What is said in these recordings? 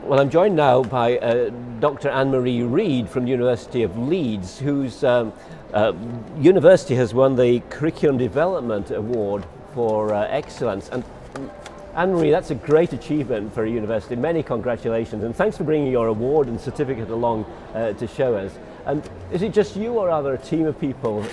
Well, I'm joined now by Dr. Anne-Marie Reid from the University of Leeds, whose university has won the Curriculum Development Award for Excellence. And Anne-Marie, that's a great achievement for a university. Many congratulations, and thanks for bringing your award and certificate along to show us. And is it just you, or are there a team of people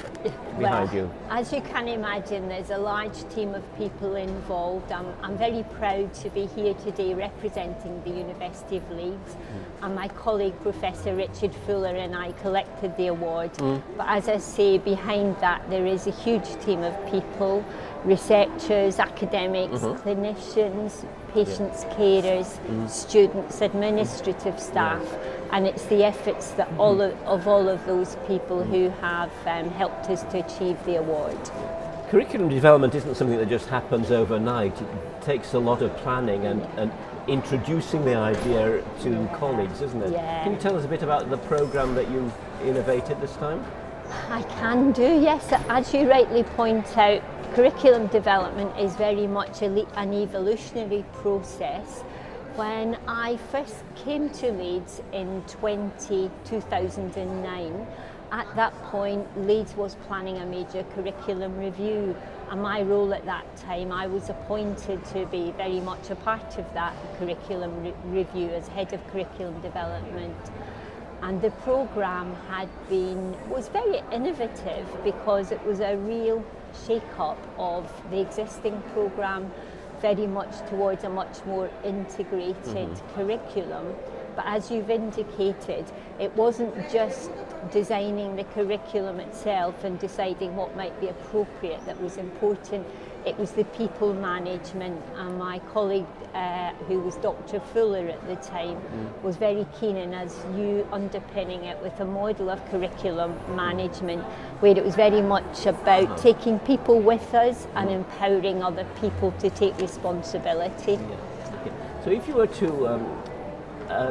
behind you? As you can imagine, there's a large team of people involved. I'm very proud to be here today representing the University of Leeds. And my colleague, Professor Richard Fuller, and I collected the award. But as I say, behind that there is a huge team of people, researchers, academics, clinicians, patients, carers, students, administrative staff. And it's the efforts that all of those people who have helped us to achieve the award. Curriculum development isn't something that just happens overnight. It takes a lot of planning and introducing the idea to colleagues, isn't it? Yeah. Can you tell us a bit about the programme that you innovated this time? I can do, yes. As you rightly point out, curriculum development is very much an evolutionary process. When I first came to Leeds in 2009, at that point Leeds was planning a major curriculum review, and my role at that time, I was appointed to be very much a part of that curriculum review as head of curriculum development. And the programme was very innovative because it was a real shake-up of the existing programme, very much towards a much more integrated curriculum. But as you've indicated, it wasn't just designing the curriculum itself and deciding what might be appropriate that was important. It was the people management, and my colleague, who was Dr. Fuller at the time, was very keen in us underpinning it with a model of curriculum management where it was very much about taking people with us and empowering other people to take responsibility. Yeah. Okay. So if you were to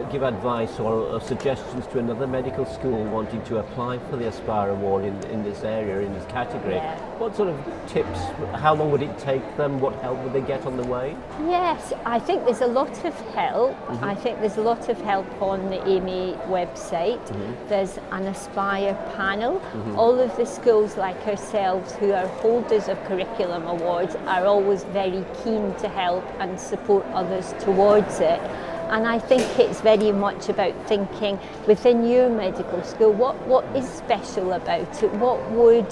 give advice or suggestions to another medical school wanting to apply for the Aspire Award in this area, in this category, what sort of tips, how long would it take them, what help would they get on the way? Yes, I think there's a lot of help. I think there's a lot of help on the AMEE website. There's an Aspire panel. All of the schools like ourselves who are holders of curriculum awards are always very keen to help and support others towards it. And I think it's very much about thinking within your medical school, what is special about it? What would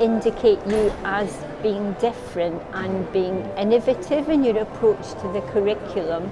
indicate you as being different and being innovative in your approach to the curriculum?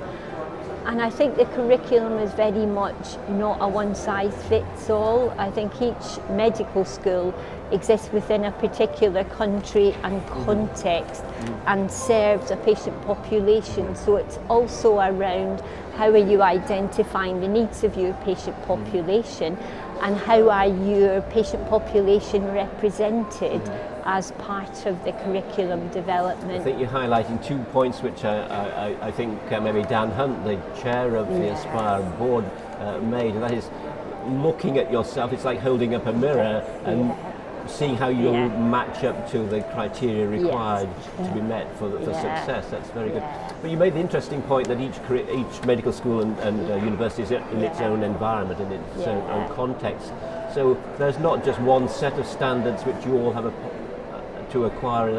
And I think the curriculum is very much not a one-size-fits-all. I think each medical school exists within a particular country and context and serves a patient population. So it's also around how are you identifying the needs of your patient population and how are your patient population represented as part of the curriculum development. I think you're highlighting 2 points which I think maybe Dan Hunt, the chair of the Aspire board, made, and that is looking at yourself. It's like holding up a mirror and seeing how you'll match up to the criteria required to be met for success. That's very good. But you made the interesting point that each medical school and university is in its own environment and its own context. So there's not just one set of standards which you all have to acquire.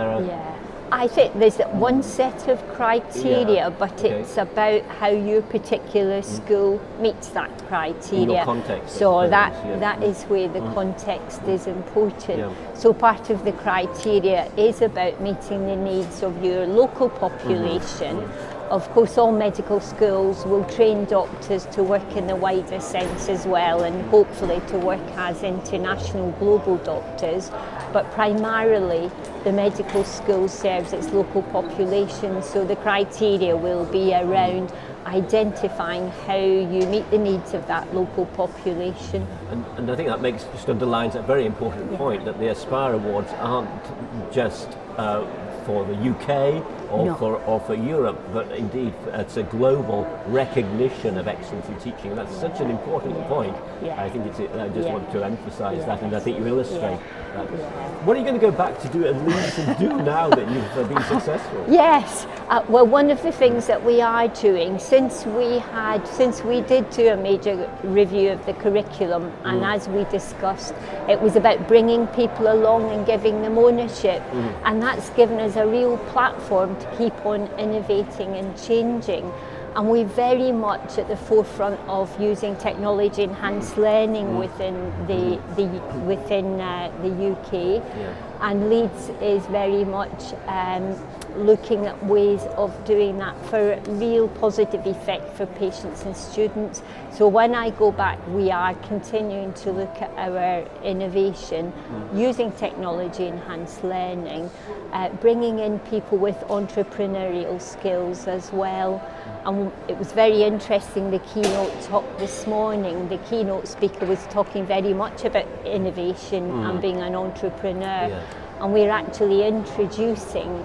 I think there's one set of criteria, but it's about how your particular school meets that criteria. In your context. So that is where the context is important. So part of the criteria is about meeting the needs of your local population. Of course, all medical schools will train doctors to work in the wider sense as well, and hopefully to work as international global doctors. But primarily, the medical school serves its local population, so the criteria will be around identifying how you meet the needs of that local population. And I think that just underlines a very important point, that the Aspire Awards aren't just for the UK or for Europe, but indeed it's a global recognition of excellence in teaching, and that's such an important point. I think I just want to emphasise that, and I think you illustrate that. What are you going to go back to do at Leeds and do now that you've been successful? Yes, well, one of the things that we are doing, since we did do a major review of the curriculum, and as we discussed, it was about bringing people along and giving them ownership, and that's given us a real platform to keep on innovating and changing. And we're very much at the forefront of using technology enhanced learning within the UK, and Leeds is very much looking at ways of doing that for real positive effect for patients and students. So when I go back, we are continuing to look at our innovation using technology enhanced learning, bringing in people with entrepreneurial skills as well. And it was very interesting, the keynote talk this morning, the keynote speaker was talking very much about innovation and being an entrepreneur. And we're actually introducing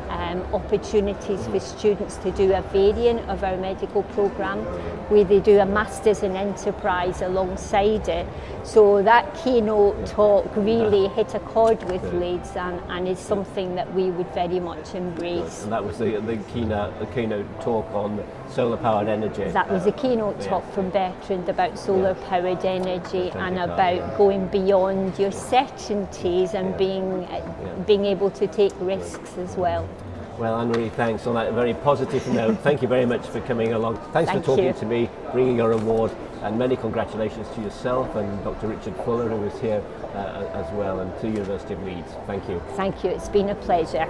opportunities for students to do a variant of our medical programme where they do a Masters in Enterprise alongside it. So that keynote talk really hit a chord with Leeds, and is something that we would very much embrace. And that was the keynote talk on solar-powered energy. That was a keynote talk from Bertrand about solar-powered energy and about going beyond your certainties and being able to take risks as well. Well, Anne-Marie, thanks. On that very positive note, thank you very much for coming along. Thanks for talking to me, bringing your award, and many congratulations to yourself and Dr. Richard Fuller, who was here as well, and to University of Leeds. Thank you. Thank you. It's been a pleasure.